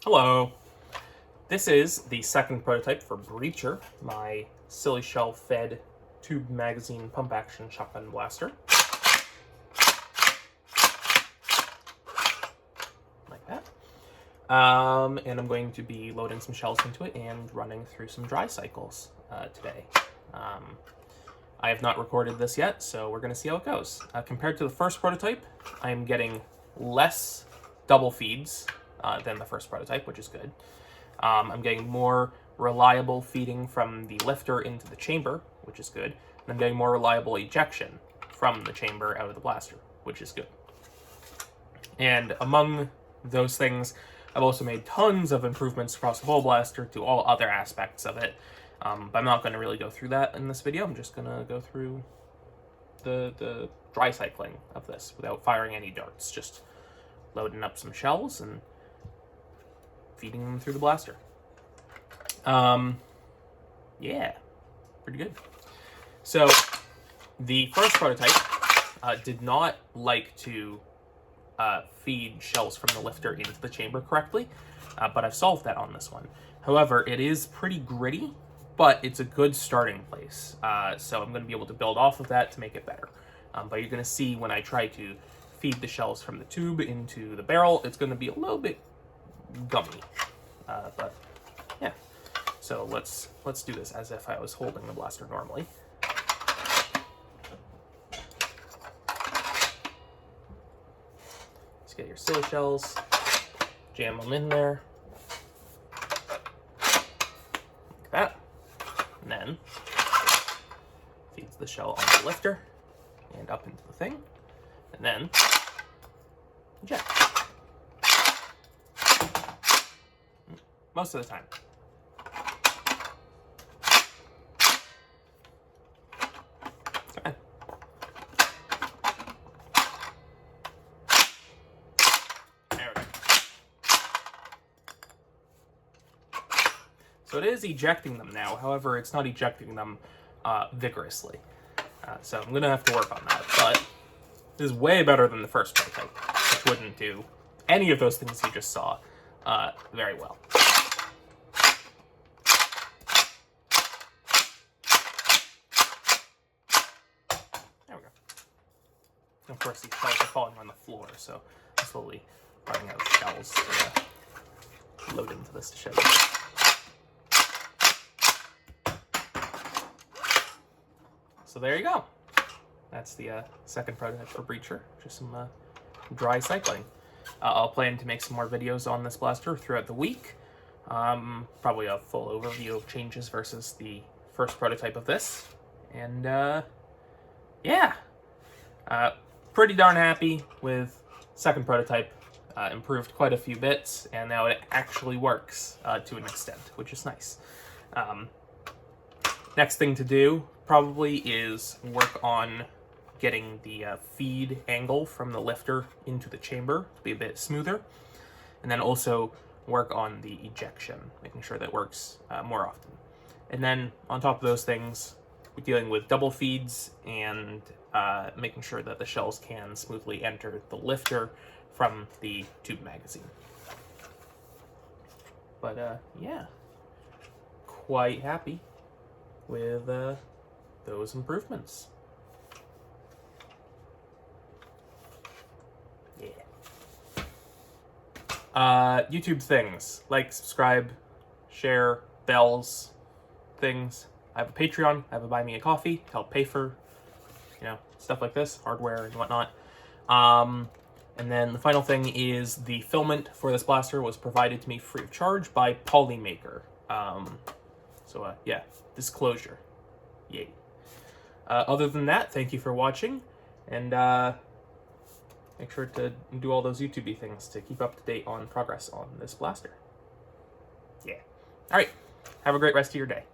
Hello. This is the second prototype for Breacher, my silly shell fed tube magazine pump action shotgun blaster. Like that. And I'm going to be loading some shells into it and running through some dry cycles today. I have not recorded this yet, so we're going to see how it goes. Compared to the first prototype, I am getting less double feeds than the first prototype, which is good. I'm getting more reliable feeding from the lifter into the chamber, which is good. And I'm getting more reliable ejection from the chamber out of the blaster, which is good. And among those things, I've also made tons of improvements across the whole blaster to all other aspects of it. But I'm not going to really go through that in this video. I'm just going to go through the dry cycling of this without firing any darts. Just loading up some shells and feeding them through the blaster. Yeah, pretty good. So the first prototype did not like to feed shells from the lifter into the chamber correctly, but I've solved that on this one. However, it is pretty gritty, but it's a good starting place. So I'm going to be able to build off of that to make it better. But you're going to see when I try to feed the shells from the tube into the barrel, it's going to be a little bit gummy. But yeah, so let's do this as if I was holding the blaster normally. Let's get your silly shells, jam them in there, like that, and then feeds the shell on the lifter and up into the thing, and then eject. Most of the time. Okay. There we go. So it is ejecting them now, however, it's not ejecting them vigorously. So I'm going to have to work on that, but this is way better than the first prototype, which wouldn't do any of those things you just saw very well. Of course, these shells are falling on the floor, so I'm slowly running out of shells to load into this to show you. So there you go. That's the second prototype for Breacher, just some dry cycling. I'll plan to make some more videos on this blaster throughout the week. Probably a full overview of changes versus the first prototype of this. And yeah. Pretty darn happy with second prototype. Improved quite a few bits, and now it actually works to an extent, which is nice. Next thing to do probably is work on getting the feed angle from the lifter into the chamber to be a bit smoother, and then also work on the ejection, making sure that works more often. And then on top of those things, we're dealing with double feeds and making sure that the shells can smoothly enter the lifter from the tube magazine. But yeah, quite happy with those improvements. Yeah. YouTube things, like, subscribe, share, bells, things. I have a Patreon, I have a Buy Me a Coffee to help pay for, stuff like this, hardware and whatnot. And then the final thing is the filament for this blaster was provided to me free of charge by Polymaker. So yeah, disclosure. Yay. Other than that, thank you for watching, and make sure to do all those YouTube-y things to keep up to date on progress on this blaster. Yeah. Alright, have a great rest of your day.